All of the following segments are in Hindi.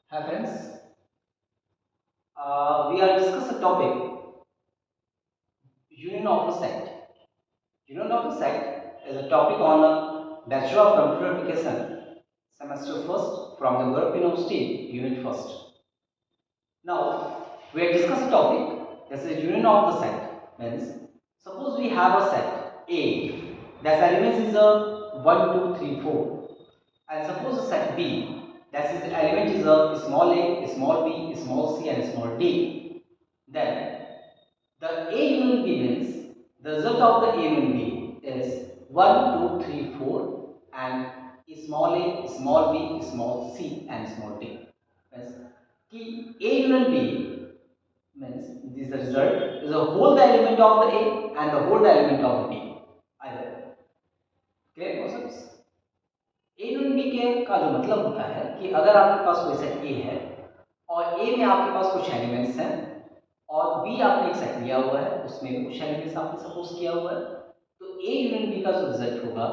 Hi friends, we are discuss a topic union of a set. Union of a set is a topic on a Bachelor of Computer Application semester first from the Gurup University unit first. Now we are discuss a topic that is union of the set. Means suppose we have a set A that elements is a 1, 2, 3, 4, and suppose a set B that is the element is a small a, small b, small c, and small d. Then the A union B means the result of the A union B is 1, 2, 3, 4 and small a, small b, small c and small d. Means कि A union B means this result is a whole the element of the A and the whole the element of the B. Either clear concepts? A union B के का जो मतलब होता है कि अगर आपके पास कोई सेट A है और A में आपके पास कुछ एलिमेंट्स हैं और बी आपने एक सेट लिया हुआ है, उसमें भी कुछ एलिमेंट्स आपने सपोज किया हुआ है, तो ए यूनियन बी का जो रिजल्ट होगा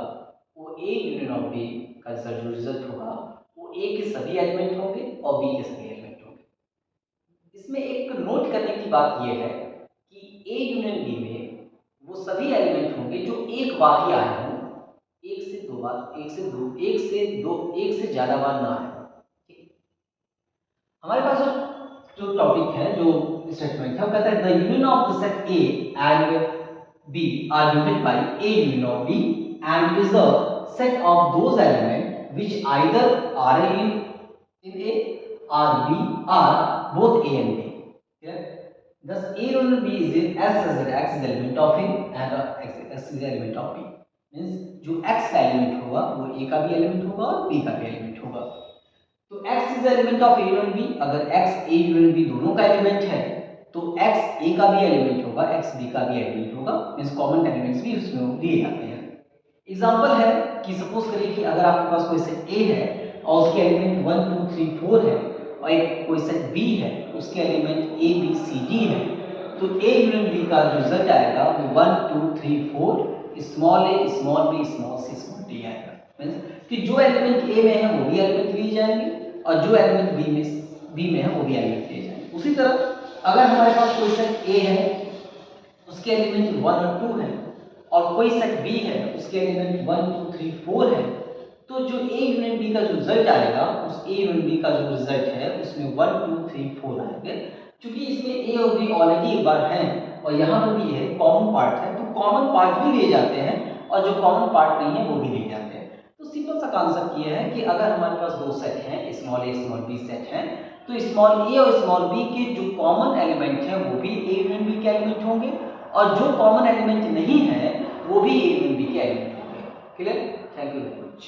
वो ए यूनियन ऑफ बी का जो रिजल्ट होगा वो ए के सभी एलिमेंट होंगे और बी के सभी एलिमेंट होंगे। इसमें एक नोट करने की बात यह है कि ए यूनियन बी में वो सभी एलिमेंट होंगे जो एक बार ही आए हों, एक से दो बार, एक से ज्यादा बार ना आए। हमारे पास जो टॉपिक है, जो स्टेटमेंट है, वो कहता है the union of the set A and B are given by A union of B and is a set of those element which either are in A or B or both A and B. Clear? Thus A union B is in S as the X is element of A and X is the element of B. Means जो X का एलिमेंट होगा वो A का भी एलिमेंट होगा और B का भी एलिमेंट होगा। तो X is element of A union B। अगर X A यूनियन B दोनों का एलिमेंट है तो X A का भी एलिमेंट होगा, X B का भी एलिमेंट होगा। मींस कॉमन एलिमेंट्स भी उसमें दिए जाते हैं। एग्जांपल है कि सपोज करिए कि अगर आपके पास कोई सेट A है और उसके एलिमेंट 1, 2, 3, 4 है और एक कोई सेट B है उसके element A, B, C, D है, तो A यूनियन B का जो रिजल्ट आएगा वो 1, 2, 3, 4 small a, small b, small c, small d आएगा। मींस कि जो एलिमेंट A में है वो भी एलिमेंट लिए जाएंगे और जो एलिमेंट B में है वो भी एलिमेंट लिए जाएंगे। उसी तरह अगर हमारे पास कोई सेट A है उसके एलिमेंट 1 और 2 है और कोई सेट B है उसके एलिमेंट 1, 2, 3, 4 है, तो जो A यूनियन B का जो रिजल्ट आएगा उस A यूनियन B का जो रिजल्ट है उसमें 1, 2, 3, 4 आएंगे। क्योंकि इसमें A और B ऑलरेडी एक बार हैं और यहाँ पर भी है कॉमन पार्ट है, तो कॉमन पार्ट भी ले जाते हैं और जो कॉमन पार्ट नहीं है वो भी ले जाते हैं। तो सिंपल सा कॉन्सेप्ट ये है कि अगर हमारे पास दो सेट हैं, small a small b set हैं, तो स्मॉल a और स्मॉल b के जो कॉमन एलिमेंट हैं वो भी A यूनियन B के एलिमेंट होंगे और जो कॉमन एलिमेंट नहीं है वो भी A यूनियन B के एलिमेंट होंगे। Clear? Thank you very much.